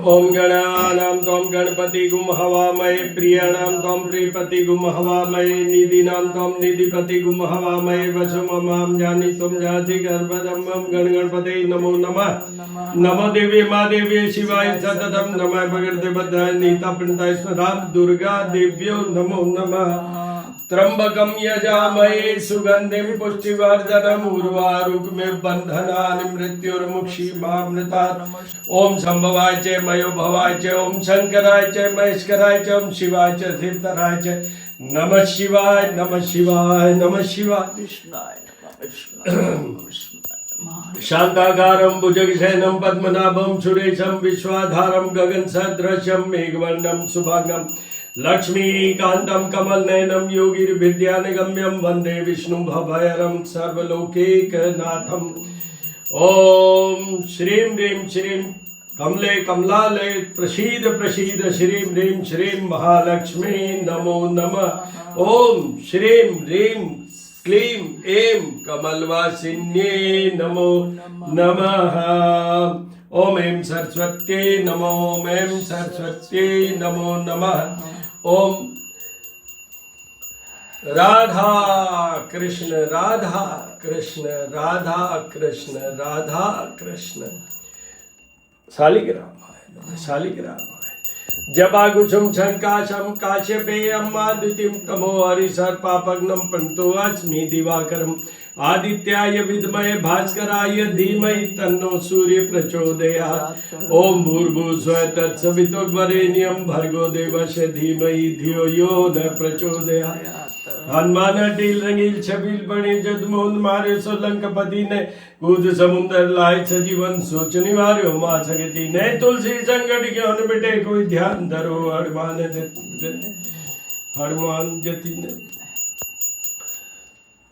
ओम गणानां त्वं गणपतिगुं हवामहे प्रियाणां त्वं प्रियपतिगुं हवामहे निधीनां त्वं निधिपतिगुं हवामहे वसुममां जानि त्वं जाति गर्भधम्मं गणगणपते नमो नमः नमो देवी मा देवी शिवाय सततं नमः भगवते भद्राय नीतापन्ताय स्वधां दुर्गा देव्यो नमो नमः त्र्यंबकं यजामहे सुगंधिं पुष्टिवर्धनम् उर्वारुकमिव बन्धनानि मृत्युर्मुक्षीमामृतात् ओम संभवाय च मयो भवाय च ओम शंकराय च महेश्वराय च ओम शिवाय च तीर्थराय च नमः शिवाय नमः शिवाय नमः शिवाय शांताकारं भुजगशयनं पद्मनाभं सुरेशं विश्वाधारं गगनसदृशं मेघवर्णं शुभांगं लक्ष्मीकान्तं कमलनयनं योगिर्विद्यानिगम्यं वन्दे विष्णुं भवहरं सर्वलोकैकनाथम् ओम श्रीं ह्रीं श्रीं कमले कमलालय प्रसीद प्रसीद श्रीं ह्रीं श्रीं महालक्ष्मी नमो नमः ओम श्रीं ह्रीं क्लीं ऐं कमलवासिन्ये नमो नमः ओम ऐं सरस्वत्यै नमो ओम ऐं सरस्वत्यै नमो नमः ओम राधा कृष्ण राधा कृष्ण राधा कृष्ण राधा कृष्ण शालिग्राम शालिग्राम जपाकुशुम शंकाशम काश्यपेयम आदित्यम तमो हरिसर्पापग्नं प्रणतो अस्मि दिवाकरम आदित्याय विद्महे भास्कराय धीमहि तन्नो सूर्य प्रचोदयात् ओम भूर्भुवस्सुवः तत्सवितुर्वरेण्यं भर्गो देवस्य धीमहि धियो यो न प्रचोदयात् हनुमान टील रंगील छबील बने जदमोहन मारे सोलंकपति ने कूद समुंदर लाए सजीवन सोच निवार्यो मां सगति ने तुलसी संगत क्यों न बेटे कोई ध्यान धरो हनुमान जति ने।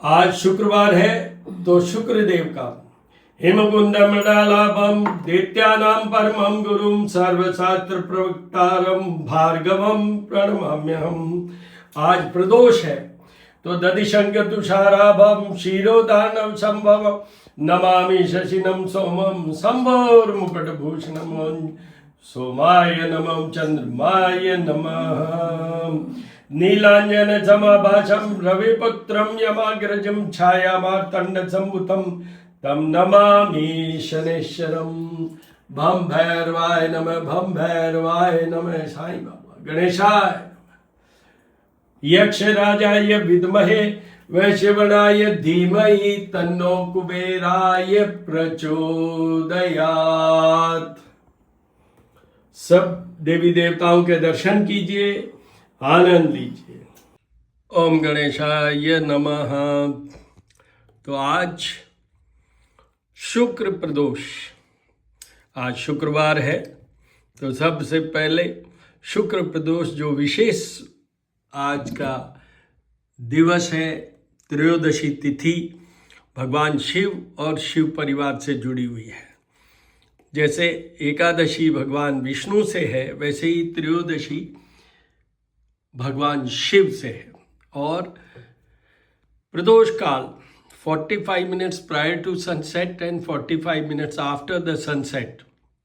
आज शुक्रवार है तो शुक्रदेव का हिमकुंड मंडलाभम दैत्यानां परमं गुरुं सर्वशास्त्र प्रवक्तारं भार्गवं प्रणमाम्यहम्। आज प्रदोष है तो दधिशंक तुषाराभम क्षीरोदानव संभव नमामि शशिनम सोमम संभोर्मुकुटभूषणम सोमाय नमः चंद्रमाय नमः नीलांजन समाभासम रविपुत्रम यमाग्रजम छायामार्तंड संभुतम तम नमामि शनेश्वरम भम भैरवाय नमः साईं बाबा गणेशाय यक्ष राजाय विद्महे वैश्यवणाय धीमहि तन्नो कुबेराय प्रचोदयात्। सब देवी देवताओं के दर्शन कीजिए, आनंद लीजिए। ओम गणेशाय नमः। तो आज शुक्र प्रदोष, आज शुक्रवार है तो सबसे पहले शुक्र प्रदोष जो विशेष आज का दिवस है, त्रयोदशी तिथि भगवान शिव और शिव परिवार से जुड़ी हुई है। जैसे एकादशी भगवान विष्णु से है, वैसे ही त्रयोदशी भगवान शिव से है। और प्रदोष काल 45 minutes prior to sunset and 45 minutes after the sunset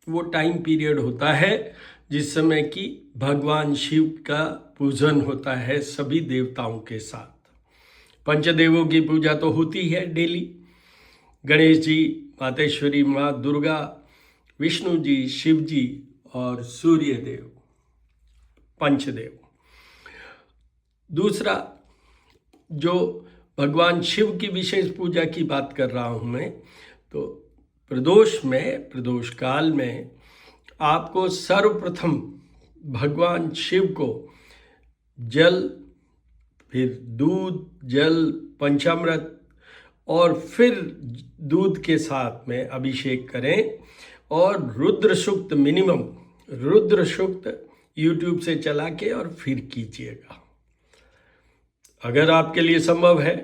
वो टाइम पीरियड होता है जिस समय कि भगवान शिव का पूजन होता है सभी देवताओं के साथ। पंचदेवों की पूजा तो होती है डेली, गणेश जी, मातेश्वरी माँ दुर्गा, विष्णु जी, शिव जी और सूर्य देव, पंचदेव। दूसरा जो भगवान शिव की विशेष पूजा की बात कर रहा हूँ मैं, तो प्रदोष काल में आपको सर्वप्रथम भगवान शिव को जल, फिर दूध, जल, पंचामृत और फिर दूध के साथ में अभिषेक करें और रुद्र सूक्त मिनिमम रुद्र सूक्त यूट्यूब से चला के और फिर कीजिएगा। अगर आपके लिए संभव है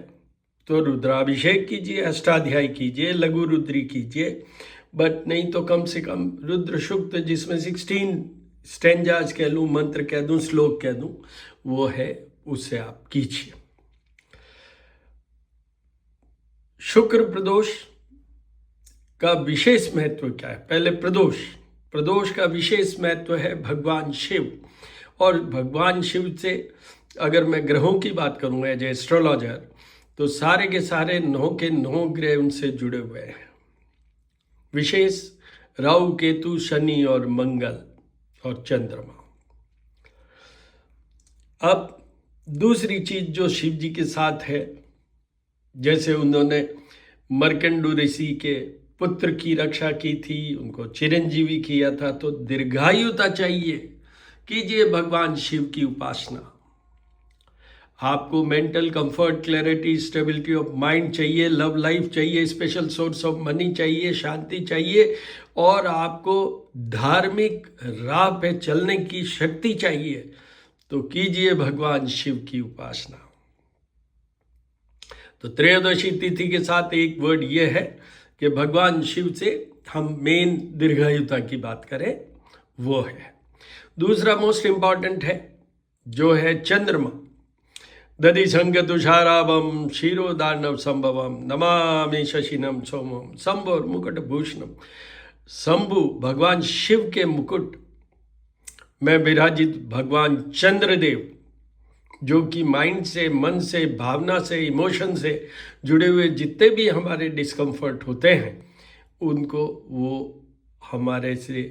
तो रुद्राभिषेक कीजिए, अष्टाध्यायी कीजिए, लघु रुद्री कीजिए, बट नहीं तो कम से कम रुद्र सूक्त जिसमें 16 स्टेंजाज कह लूँ, मंत्र कह दूँ, श्लोक कह दूँ, वो है, उससे आप कीजिए। शुक्र प्रदोष का विशेष महत्व क्या है? पहले प्रदोष प्रदोष का विशेष महत्व है भगवान शिव। और भगवान शिव से अगर मैं ग्रहों की बात करूँ एज एस्ट्रोलॉजर, तो सारे के सारे 9 के 9 ग्रह उनसे जुड़े हुए हैं। विशेष राहु, केतु, शनि और मंगल और चंद्रमा। अब दूसरी चीज जो शिव जी के साथ है, जैसे उन्होंने मर्कंडू ऋषि के पुत्र की रक्षा की थी, उनको चिरंजीवी किया था, तो दीर्घायुता चाहिए, कीजिए भगवान शिव की उपासना। आपको mental comfort, clarity, stability of mind चाहिए, लव लाइफ चाहिए, स्पेशल सोर्स ऑफ मनी चाहिए, शांति चाहिए, और आपको धार्मिक राह पे चलने की शक्ति चाहिए, तो कीजिए भगवान शिव की उपासना। तो त्रयोदशी तिथि के साथ एक वर्ड ये है कि भगवान शिव से हम मेन दीर्घायुता की बात करें, वो है। दूसरा मोस्ट इंपॉर्टेंट है जो है चंद्रमा। दधि संग तुषाराभम क्षीरोदार्णव संभवम नमामि शशिनम सोमम शंभुर मुकुट भूषणम। शंभु भगवान शिव के मुकुट में विराजित भगवान चंद्रदेव, जो कि माइंड से, मन से, भावना से, इमोशन से जुड़े हुए जितने भी हमारे डिस्कम्फर्ट होते हैं, उनको वो हमारे से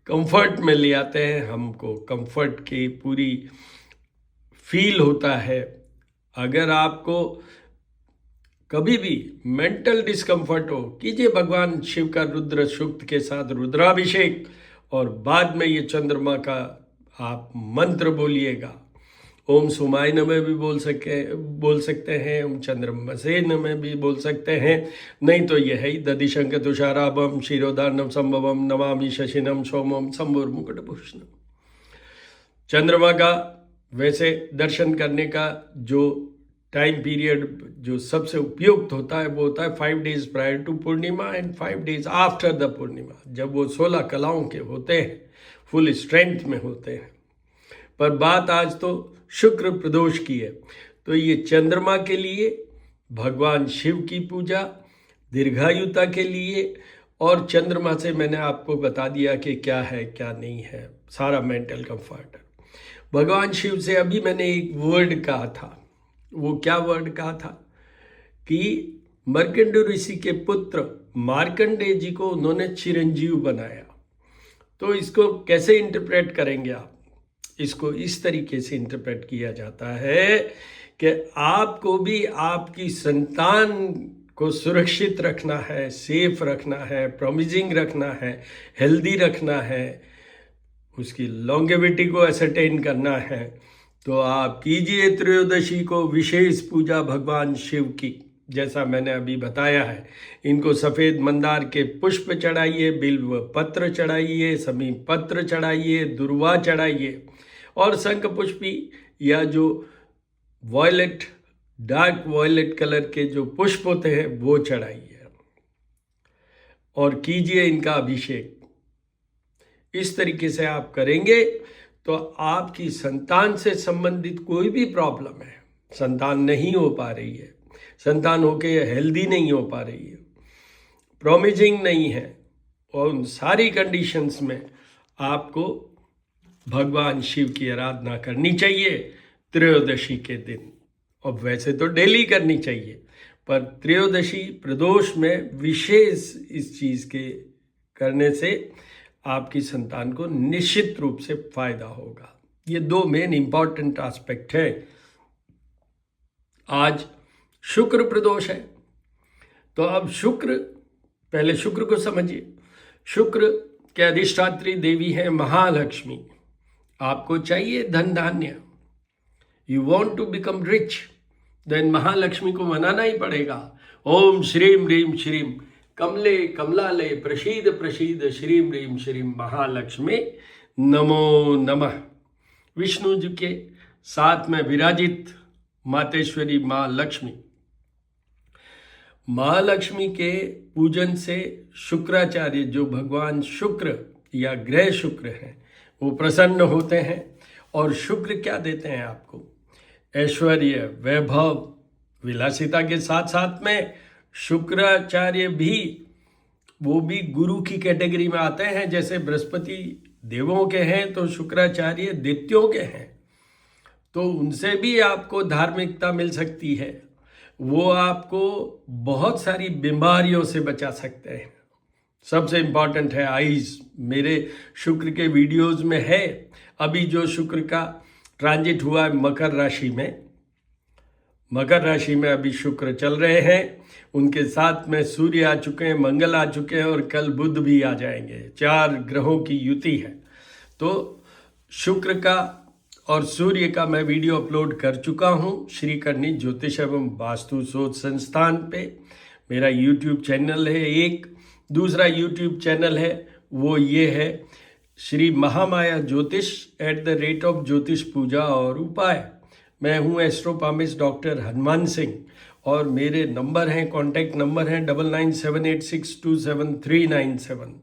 कंफर्ट में ले आते हैं। हमको कंफर्ट की पूरी फील होता है। अगर आपको कभी भी मेंटल डिस्कम्फर्ट हो, कीजिए भगवान शिव का रुद्र सूक्त के साथ रुद्राभिषेक, और बाद में ये चंद्रमा का आप मंत्र बोलिएगा। ओम सुमाय नमः भी बोल सकते हैं, ओम चंद्रमसे नमः भी बोल सकते हैं, नहीं तो यह है ही दधि शंख तुषाराभम क्षीरोदार्णव संभवम नमामि शशिनम सोमम शंभुर मुकुट भूषणम। चंद्रमा का वैसे दर्शन करने का जो टाइम पीरियड जो सबसे उपयुक्त होता है, वो होता है 5 days prior to Purnima and 5 days after the Purnima, जब वो 16 कलाओं के होते हैं, फुल स्ट्रेंथ में होते हैं। पर बात आज तो शुक्र प्रदोष की है, तो ये चंद्रमा के लिए भगवान शिव की पूजा, दीर्घायुता के लिए, और चंद्रमा से मैंने आपको बता दिया कि क्या है क्या नहीं है, सारा मेंटल कंफर्ट। भगवान शिव से अभी मैंने एक वर्ड कहा था, वो क्या वर्ड कहा था कि मर्कंडू ऋषि के पुत्र मार्कंडेय जी को उन्होंने चिरंजीव बनाया। तो इसको कैसे इंटरप्रेट करेंगे आप? इसको इस तरीके से इंटरप्रेट किया जाता है कि आपको भी आपकी संतान को सुरक्षित रखना है, सेफ रखना है, प्रोमिजिंग रखना है, हेल्दी रखना है, उसकी लॉन्गेविटी को एसरटेन करना है, तो आप कीजिए त्रयोदशी को विशेष पूजा भगवान शिव की, जैसा मैंने अभी बताया है। इनको सफ़ेद मंदार के पुष्प चढ़ाइए, बिल्व पत्र चढ़ाइए, समीप पत्र चढ़ाइए, दुर्वा चढ़ाइए, और शंख पुष्पी या जो वॉयलेट, डार्क वॉयलेट कलर के जो पुष्प होते हैं वो चढ़ाइए, और कीजिए इनका अभिषेक। इस तरीके से आप करेंगे तो आपकी संतान से संबंधित कोई भी प्रॉब्लम है, संतान नहीं हो पा रही है, संतान होके हेल्दी नहीं हो पा रही है, प्रोमिजिंग नहीं है, और उन सारी कंडीशंस में आपको भगवान शिव की आराधना करनी चाहिए त्रयोदशी के दिन। और वैसे तो डेली करनी चाहिए, पर त्रयोदशी प्रदोष में विशेष इस चीज़ के करने से आपकी संतान को निश्चित रूप से फायदा होगा। ये 2 मेन इंपॉर्टेंट एस्पेक्ट है। आज शुक्र प्रदोष है, तो अब शुक्र, पहले शुक्र को समझिए। शुक्र के अधिष्ठात्री देवी है महालक्ष्मी। आपको चाहिए धन धान्य, you want to become rich, then Mahalakshmi को मनाना ही पड़ेगा। ओम श्रीम ह्रीम श्रीम कमले कमलालय प्रसीद प्रसीद श्रीम ह्रीम श्रीम महालक्ष्मी नमो नमः। विष्णु जी के साथ में विराजित मातेश्वरी माँ लक्ष्मी। महालक्ष्मी के पूजन से शुक्राचार्य, जो भगवान शुक्र या ग्रह शुक्र हैं, वो प्रसन्न होते हैं। और शुक्र क्या देते हैं आपको? ऐश्वर्य, वैभव, विलासिता के साथ साथ में शुक्राचार्य भी वो भी गुरु की कैटेगरी में आते हैं। जैसे बृहस्पति देवों के हैं तो शुक्राचार्य दैत्यों के हैं, तो उनसे भी आपको धार्मिकता मिल सकती है। वो आपको बहुत सारी बीमारियों से बचा सकते हैं। सबसे इम्पॉर्टेंट है आइज। मेरे शुक्र के वीडियोस में है। अभी जो शुक्र का ट्रांजिट हुआ है मकर राशि में, मकर राशि में अभी शुक्र चल रहे हैं, उनके साथ में सूर्य आ चुके हैं, मंगल आ चुके हैं और कल बुध भी आ जाएंगे। 4 ग्रहों की युति है। तो शुक्र का और सूर्य का मैं वीडियो अपलोड कर चुका हूँ श्री करनी ज्योतिष एवं वास्तु शोध संस्थान पे। मेरा यूट्यूब चैनल है एक। दूसरा यूट्यूब चैनल है वो ये है श्री महामाया ज्योतिष @ ज्योतिष पूजा और उपाय। मैं हूँ एस्ट्रोपामिस्ट डॉक्टर हनुमान सिंह और मेरे नंबर हैं, कॉन्टैक्ट नंबर हैं 9978627397।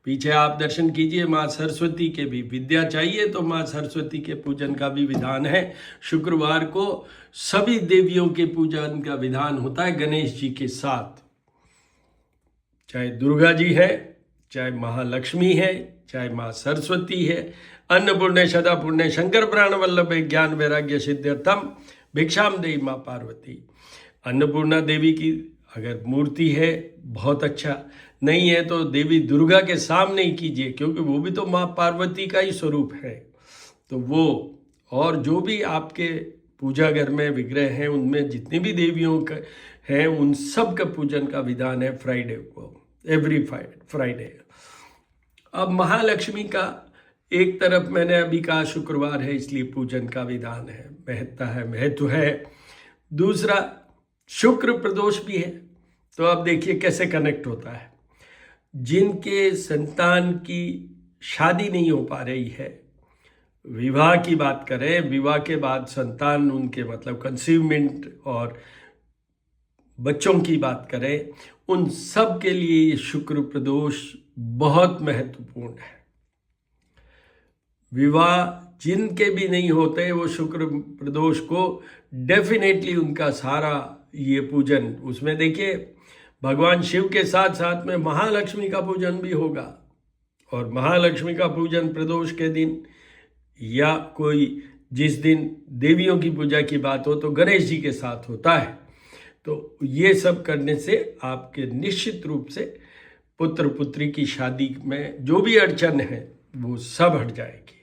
पीछे आप दर्शन कीजिए। माँ सरस्वती के भी विद्या चाहिए तो माँ सरस्वती के पूजन का भी विधान है। शुक्रवार को सभी देवियों के पूजन का विधान होता है गणेश जी के साथ। चाहे दुर्गा जी है, चाहे महालक्ष्मी है, चाहे माँ सरस्वती है, अन्नपूर्णे सदा पूर्णे शंकर प्राण वल्लभे ज्ञान वैराग्य सिद्ध्यर्थम भिक्षाम देहि माँ पार्वती। अन्नपूर्णा देवी की अगर मूर्ति है बहुत अच्छा, नहीं है तो देवी दुर्गा के सामने ही कीजिए, क्योंकि वो भी तो माँ पार्वती का ही स्वरूप है। तो वो और जो भी आपके पूजा घर में विग्रह हैं उनमें जितनी भी देवियों का हैं उन सब का पूजन का विधान है फ्राइडे को, एवरी फ्राइडे। अब महालक्ष्मी का एक तरफ मैंने अभी कहा शुक्रवार है इसलिए पूजन का विधान है, महत्व है। दूसरा शुक्र प्रदोष भी है। तो अब देखिए कैसे कनेक्ट होता है। जिनके संतान की शादी नहीं हो पा रही है, विवाह की बात करें, विवाह के बाद संतान उनके मतलब कंसीवमेंट और बच्चों की बात करें, उन सब के लिए ये शुक्र प्रदोष बहुत महत्वपूर्ण है। विवाह जिनके भी नहीं होते वो शुक्र प्रदोष को डेफिनेटली उनका सारा ये पूजन, उसमें देखिए भगवान शिव के साथ साथ में महालक्ष्मी का पूजन भी होगा। और महालक्ष्मी का पूजन प्रदोष के दिन या कोई जिस दिन देवियों की पूजा की बात हो तो गणेश जी के साथ होता है। तो ये सब करने से आपके निश्चित रूप से पुत्र पुत्री की शादी में जो भी अड़चन है वो सब हट जाएगी।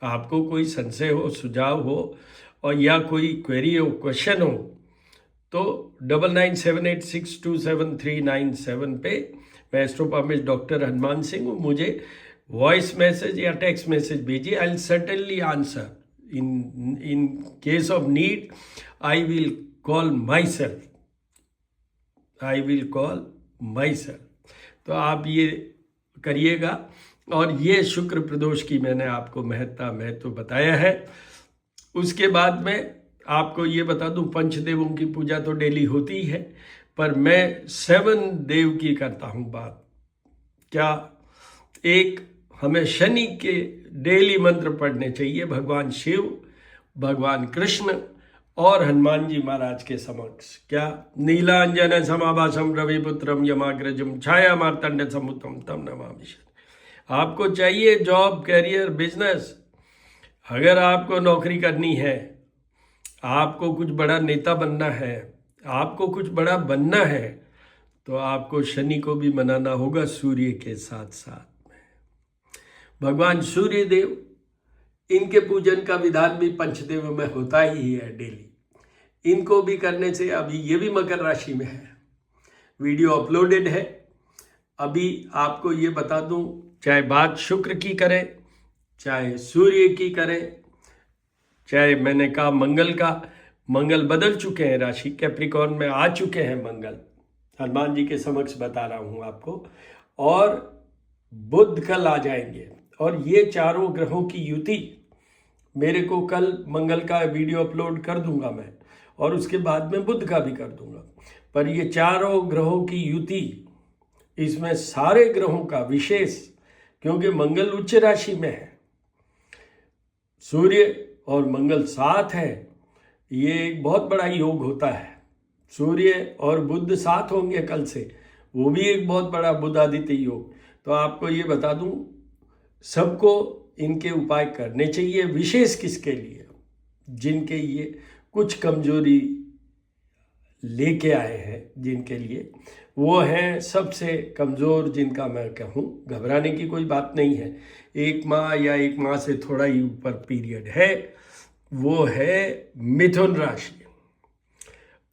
आपको कोई संशय हो, सुझाव हो और या कोई क्वेरी हो, क्वेश्चन हो तो 9978627397 पे मैं एस्ट्रोपामिस्ट डॉक्टर हनुमान सिंह हूँ। मुझे वॉइस मैसेज या टेक्स्ट मैसेज भेजिए। I will certainly answer. In case of need I will call my self. तो आप ये करिएगा। और ये शुक्र प्रदोष की मैंने आपको महत्व बताया है। उसके बाद में आपको ये बता दूं, पंचदेवों की पूजा तो डेली होती है, पर मैं 7 देव की करता हूं बात। क्या एक हमें शनि के डेली मंत्र पढ़ने चाहिए, भगवान शिव, भगवान कृष्ण और हनुमान जी महाराज के समक्ष। क्या नीलांजन समाभासम रविपुत्रम यमाग्रजम छाया मार्तंड समुतम तम नमामि। आपको चाहिए जॉब, कैरियर, बिजनेस, अगर आपको नौकरी करनी है, आपको कुछ बड़ा नेता बनना है, आपको कुछ बड़ा बनना है, तो आपको शनि को भी मनाना होगा सूर्य के साथ साथ में। भगवान सूर्य देव, इनके पूजन का विधान भी पंचदेव में होता ही है डेली। इनको भी करने से, अभी ये भी मकर राशि में है, वीडियो अपलोडेड है। अभी आपको ये बता दूं, चाहे बात शुक्र की करें, चाहे सूर्य की करें, चाहे मैंने कहा मंगल का, मंगल बदल चुके हैं राशि, कैप्रिकॉर्न में आ चुके हैं मंगल, हनुमान जी के समक्ष बता रहा हूं आपको, और बुध कल आ जाएंगे। और ये चारों ग्रहों की युति, मेरे को कल मंगल का वीडियो अपलोड कर दूंगा मैं, और उसके बाद में बुध का भी कर दूंगा। पर ये चारों ग्रहों की युति, इसमें सारे ग्रहों का विशेष, क्योंकि मंगल उच्च राशि में है, सूर्य और मंगल साथ है, ये एक बहुत बड़ा योग होता है। सूर्य और बुध साथ होंगे कल से, वो भी एक बहुत बड़ा बुधादित्य योग। तो आपको ये बता दूं, सबको इनके उपाय करने चाहिए। विशेष किसके लिए? जिनके ये कुछ कमजोरी लेके आए हैं, जिनके लिए वो हैं सबसे कमज़ोर, जिनका मैं कहूँ घबराने की कोई बात नहीं है। 1 माह या 1 माह से थोड़ा ही ऊपर पीरियड है, वो है मिथुन राशि।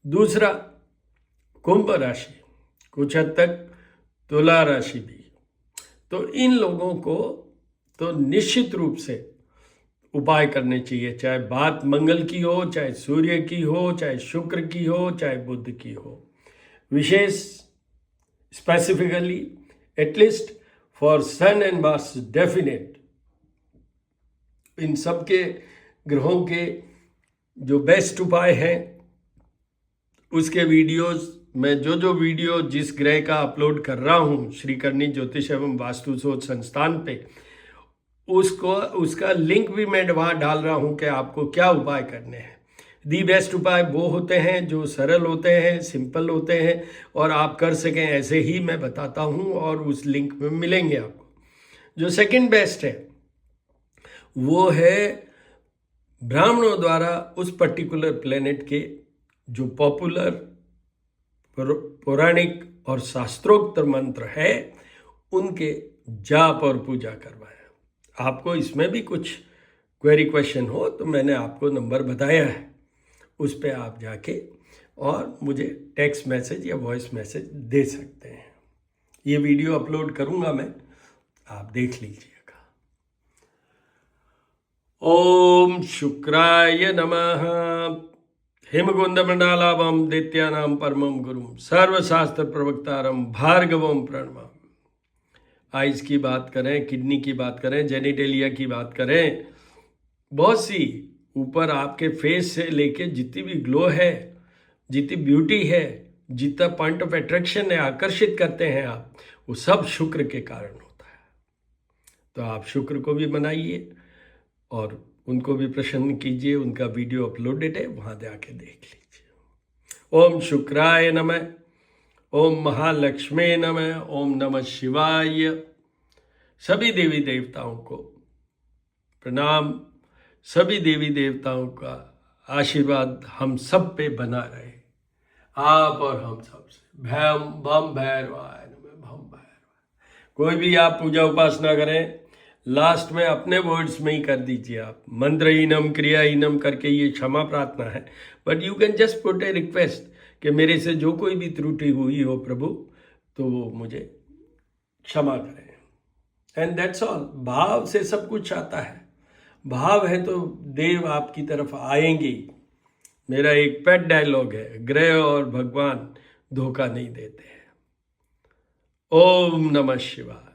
दूसरा कुंभ राशि, कुछ हद तक तुला राशि भी। तो इन लोगों को तो निश्चित रूप से उपाय करने चाहिए, चाहे बात मंगल की हो, चाहे सूर्य की हो, चाहे शुक्र की हो, चाहे बुध की हो। विशेष specifically at least for sun and Mars definite. इन सब के ग्रहों के जो बेस्ट उपाय हैं उसके वीडियोस, मैं जो वीडियो जिस ग्रह का अपलोड कर रहा हूँ श्रीकरणी ज्योतिष एवं वास्तु शोध संस्थान पे, उसका लिंक भी मैं वहाँ डाल रहा हूँ कि आपको क्या उपाय करने हैं। दी बेस्ट उपाय वो होते हैं जो सरल होते हैं, सिंपल होते हैं और आप कर सकें, ऐसे ही मैं बताता हूँ और उस लिंक में मिलेंगे आपको। जो सेकंड बेस्ट है वो है ब्राह्मणों द्वारा उस पर्टिकुलर प्लेनेट के जो पॉपुलर पौराणिक और शास्त्रोक्त मंत्र है उनके जाप और पूजा करवाएं। आपको इसमें भी कुछ क्वेरी क्वेश्चन हो तो मैंने आपको नंबर बताया है, उस पर आप जाके और मुझे टेक्स्ट मैसेज या वॉइस मैसेज दे सकते हैं। ये वीडियो अपलोड करूंगा मैं, आप देख लीजिएगा। ओम शुक्राय नमः। हिमकुंदमंडालाभम दैत्यानां परमं गुरुम सर्वशास्त्र प्रवक्तारम भार्गवम प्रणमामि। आइज की बात करें, किडनी की बात करें, जेनिटेलिया की बात करें, बहुत सी ऊपर आपके फेस से लेके जितनी भी ग्लो है, जितनी ब्यूटी है, जितना पॉइंट ऑफ अट्रैक्शन है, आकर्षित करते हैं आप, वो सब शुक्र के कारण होता है। तो आप शुक्र को भी मनाइए और उनको भी प्रसन्न कीजिए। उनका वीडियो अपलोडेड है, वहाँ जाके देख लीजिए। ओम शुक्राय नमः, ओम महालक्ष्मी नमः, ओम नमः शिवाय। सभी देवी देवताओं को प्रणाम, सभी देवी देवताओं का आशीर्वाद हम सब पे बना रहे, आप और हम सब से। भम भम भैरवाय नमः, भम भैरवाय। कोई भी आप पूजा उपासना करें, लास्ट में अपने वर्ड्स में ही कर दीजिए आप। मंत्रहीनम क्रियाहीनम करके ये क्षमा प्रार्थना है, but you can just put A request कि मेरे से जो कोई भी त्रुटि हुई हो प्रभु, तो वो मुझे क्षमा करें। And that's all. भाव से सब कुछ आता है, भाव है तो देव आपकी तरफ आएंगे। मेरा एक पेट डायलॉग है, ग्रह और भगवान धोखा नहीं देते हैं। ओम नमः शिवाय।